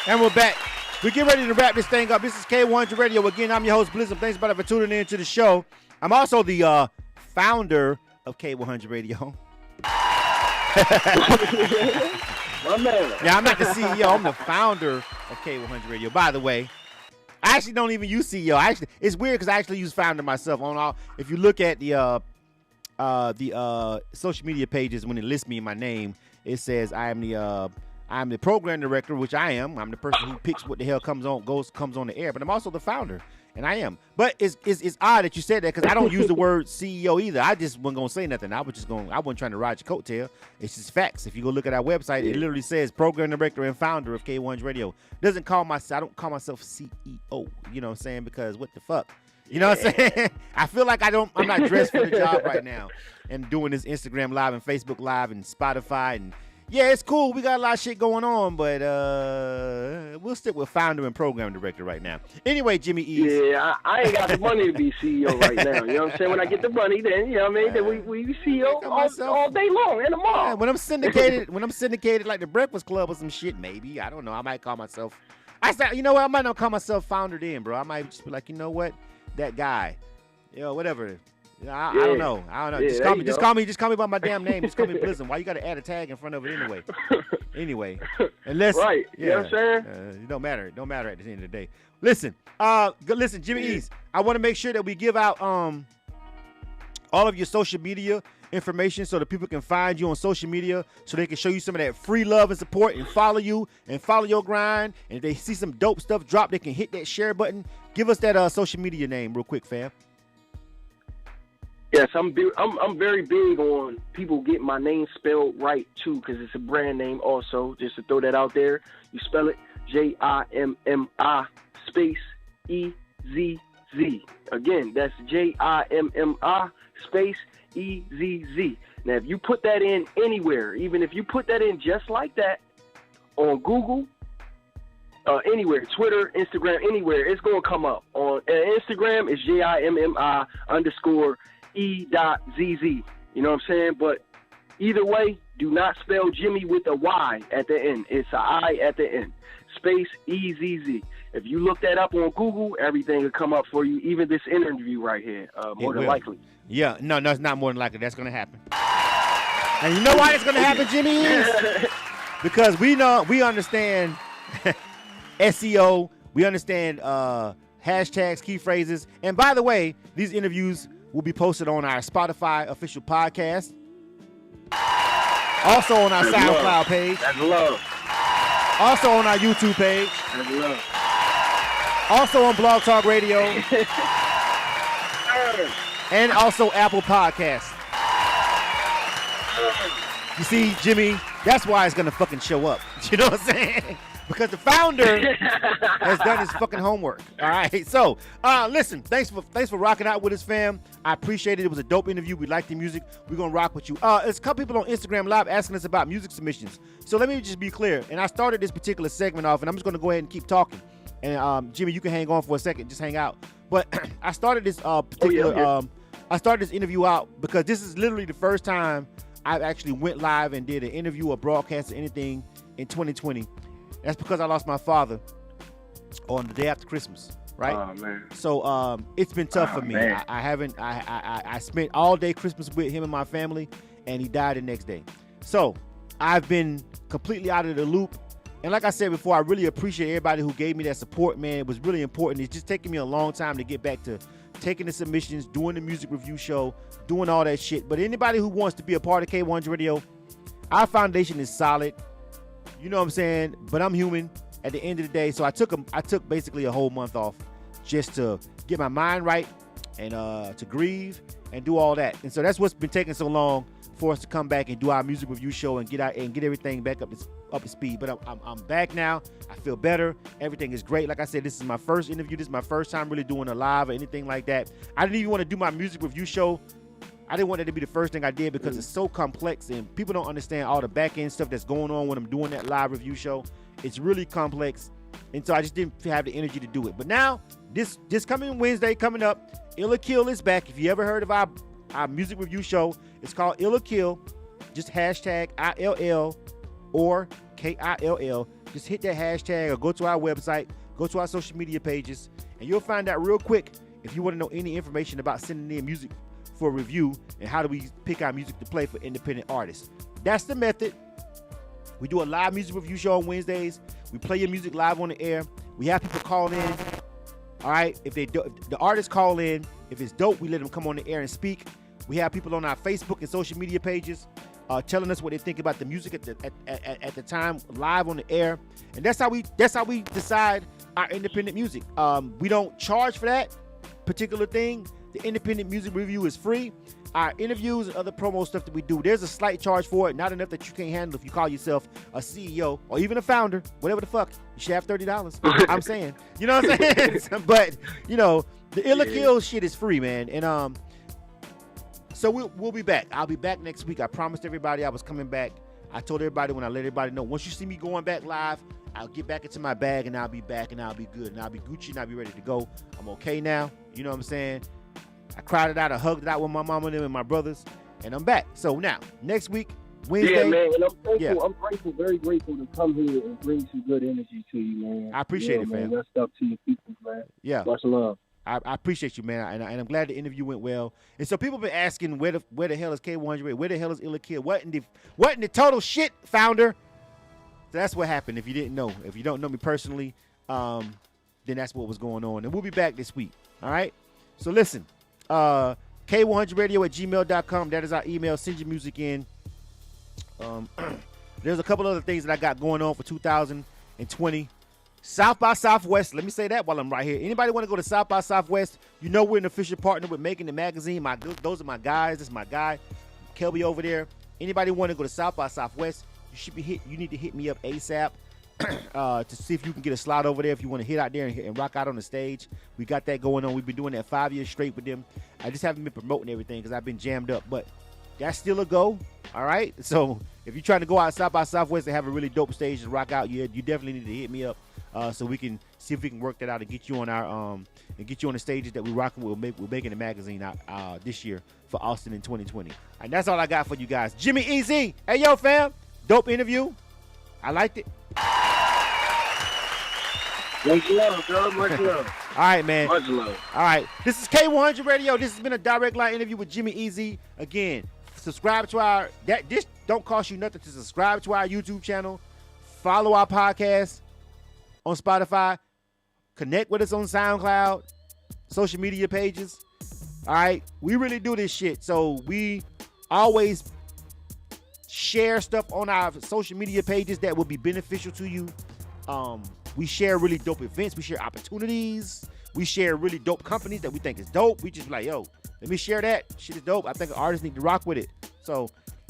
And we're back. We get ready to wrap this thing up. This is K100 Radio. Again, I'm your host, Blizzard. Thanks for tuning in to the show. I'm also the founder of K100 Radio.
My man.
Yeah, I'm not the CEO. I'm the founder of K100 Radio. By the way, I actually don't even use CEO. It's weird because I actually use founder myself. If you look at the social media pages, when it lists me in my name, it says I'm the program director, which I am. I'm the person who picks what the hell comes on the air. But I'm also the founder, and I am. But it's odd that you said that because I don't use the word CEO either. I just wasn't gonna say nothing. I wasn't trying to ride your coattail. It's just facts. If you go look at our website, it literally says program director and founder of K100 Radio. I don't call myself CEO. You know what I'm saying? Because what the fuck? You know what I'm saying? I feel like I'm not dressed for the job right now. And doing this Instagram Live and Facebook Live and Spotify and yeah, it's cool. We got a lot of shit going on, but we'll stick with founder and program director right now. Anyway, Jimmi Ezz.
Yeah, I ain't got the money to be CEO right now. You know what I'm saying? When I get the money, then you know what I mean. Then we CEO all day long and tomorrow.
Yeah, when I'm syndicated like the Breakfast Club or some shit, maybe I don't know. I might call myself. You know what? I might not call myself founder then, bro. I might just be like, you know what, that guy, whatever. I don't know. Yeah, just call me by my damn name. Just call me Blizzard. Why you got to add a tag in front of it anyway? Unless
right. You know what I'm saying?
It don't matter. It don't matter at the end of the day. Listen, Jimmi Ezz. I want to make sure that we give out all of your social media information so that people can find you on social media so they can show you some of that free love and support and follow you and follow your grind. And if they see some dope stuff drop, they can hit that share button. Give us that social media name real quick, fam.
Yes, I'm very big on people getting my name spelled right too, because it's a brand name also. Just to throw that out there, you spell it Jimmi space EZZ. Again, that's Jimmi space EZZ. Now, if you put that in anywhere, even if you put that in just like that on Google, anywhere, Twitter, Instagram, anywhere, it's gonna come up. On Instagram, it's Jimmi_EZZ. You know what I'm saying? But either way, do not spell Jimmy with a Y at the end. It's an I at the end. Space EZZ. If you look that up on Google, everything will come up for you, even this interview right here, more than likely.
Yeah, no, it's not more than likely. That's going to happen. And you know why it's going to happen, Jimmi Ezz? Because we understand SEO. We understand hashtags, key phrases. And by the way, these interviews will be posted on our Spotify official podcast. Also on our SoundCloud page.
That's love.
Also on our YouTube page.
That's love.
Also on Blog Talk Radio. And also Apple Podcasts. You see, Jimmy, that's why it's going to fucking show up. You know what I'm saying? Because the founder has done his fucking homework. All right. So, listen, thanks for rocking out with us, fam. I appreciate it. It was a dope interview. We like the music. We're going to rock with you. There's a couple people on Instagram Live asking us about music submissions. So let me just be clear. And I started this particular segment off, and I'm just going to go ahead and keep talking. And Jimmy, you can hang on for a second. Just hang out. But I started this I started this interview out because this is literally the first time I've actually went live and did an interview or broadcast or anything in 2020. That's because I lost my father on the day after Christmas. right?
Oh man.
So it's been tough for me.
Man.
I spent all day Christmas with him and my family, and he died the next day. So I've been completely out of the loop. And like I said before, I really appreciate everybody who gave me that support, man. It was really important. It's just taking me a long time to get back to taking the submissions, doing the music review show, doing all that shit. But anybody who wants to be a part of K-100 Radio, our foundation is solid. You know what I'm saying? But I'm human at the end of the day. So I took basically a whole month off just to get my mind right and to grieve and do all that. And so that's what's been taking so long for us to come back and do our music review show and get out and get everything back up to speed. But I'm back now. I feel better. Everything is great. Like I said, this is my first interview. This is my first time really doing a live or anything like that. I didn't even want to do my music review show. I didn't want that to be the first thing I did because it's so complex and people don't understand all the back end stuff that's going on when I'm doing that live review show. It's really complex. And so I just didn't have the energy to do it. But now, this coming Wednesday, coming up, Ill or Kill is back. If you ever heard of our music review show, it's called Ill or Kill. Just hashtag ILL or KILL. Just hit that hashtag or go to our website, go to our social media pages, and you'll find out real quick if you want to know any information about sending in music for a review and how do we pick our music to play for independent artists. That's the method. We do a live music review show on Wednesdays. We play your music live on the air. We have people call in. All right, if the artists call in, if it's dope, we let them come on the air and speak. We have people on our Facebook and social media pages telling us what they think about the music at the time, live on the air, and that's how we decide our independent music. We don't charge for that particular thing. The independent music review is free. Our interviews and other promo stuff that we do, there's a slight charge for it, not enough that you can't handle if you call yourself a CEO or even a founder, whatever the fuck. You should have $30. I'm saying, you know what I'm saying? But you know, the Ill or Kill shit is free, man. And so we'll be back. I'll be back next week. I promised everybody I was coming back. I told everybody when I let everybody know, once you see me going back live, I'll get back into my bag and I'll be back and I'll be good and I'll be Gucci and I'll be ready to go. I'm okay now. You know what I'm saying? I cried it out. I hugged it out with my mama and them and my brothers, and I'm back. So now, next week, Wednesday.
Yeah, man, and I'm thankful. Yeah. I'm grateful, very grateful to come here and bring some good energy to you, man.
I appreciate it,
man.
fam.
That's up to your people, man.
Yeah.
Much love.
I appreciate you, man, and I'm glad the interview went well. And so people have been asking where the hell is K-100? Where the hell is Ill or Kill? What in the total shit, founder? So that's what happened. If you didn't know, if you don't know me personally, then that's what was going on. And we'll be back this week. All right. So listen. K100radio@gmail.com. That is our email. Send your music in. There's a couple other things that I got going on for 2020. South by Southwest. Let me say that while I'm right here. Anybody want to go to South by Southwest? You know we're an official partner with Making It Magazine. Those are my guys. This is my guy, Kelby over there. Anybody want to go to South by Southwest? You need to hit me up ASAP. To see if you can get a slot over there if you want to hit out there and rock out on the stage. We got that going on. We've been doing that 5 years straight with them. I just haven't been promoting everything because I've been jammed up, but that's still a go. All right. So if you're trying to go out South by Southwest and have a really dope stage to rock out, you definitely need to hit me up so we can see if we can work that out and get you on our and get you on the stages that we're rocking with. We're making a magazine out this year for Austin in 2020. And that's all I got for you guys. Jimmi Ezz. Hey yo, fam. Dope interview. I liked it.
Much love, bro. Much love.
All right, man.
Much love.
All right. This is K100 Radio. This has been a direct line interview with Jimmi Ezz. Again, subscribe to this don't cost you nothing to subscribe to our YouTube channel. Follow our podcast on Spotify. Connect with us on SoundCloud, social media pages. All right. We really do this shit. So we always share stuff on our social media pages that will be beneficial to you. We share really dope events. We share opportunities. We share really dope companies that we think is dope. We just like, yo, let me share that. Shit is dope. I think artists need to rock with it. So,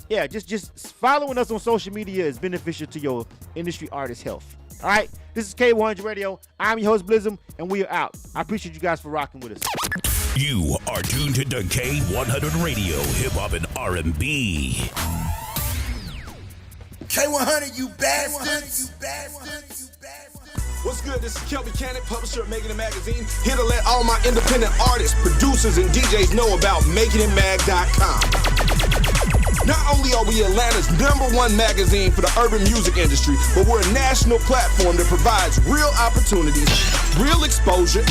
yeah, just following us on social media is beneficial to your industry artist health. All right? This is K100 Radio. I'm your host, Blizzum, and we are out. I appreciate you guys for rocking with us.
You are tuned to K100 Radio, hip-hop and R&B.
K-100, you bastards.
What's good? This is Kelby Cannon, publisher of Making It Magazine. Here to let all my independent artists, producers, and DJs know about MakingItMag.com. Not only are we Atlanta's #1 magazine for the urban music industry, but we're a national platform that provides real opportunities, real exposure,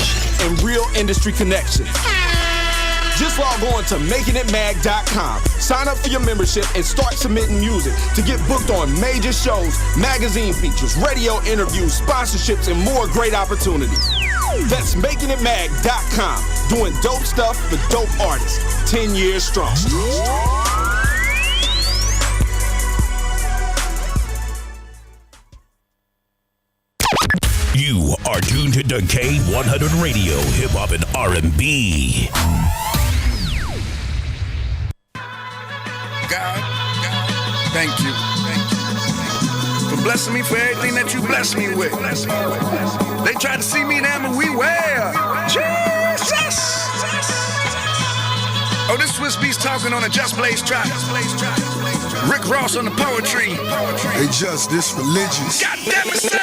and real industry connection. Just log on to makingitmag.com. Sign up for your membership and start submitting music to get booked on major shows, magazine features, radio interviews, sponsorships, and more great opportunities. That's makingitmag.com. Doing dope stuff for dope artists. 10 years strong.
You are tuned to K-100 Radio, Hip Hop and R&B.
God, thank you. For blessing me for everything that you blessed me with. They tried to see me now, but we well. Jesus! Oh, this Swiss Beats talking on a Just Blaze track. Rick Ross on the poetry.
They just this religious.
God damn it, say.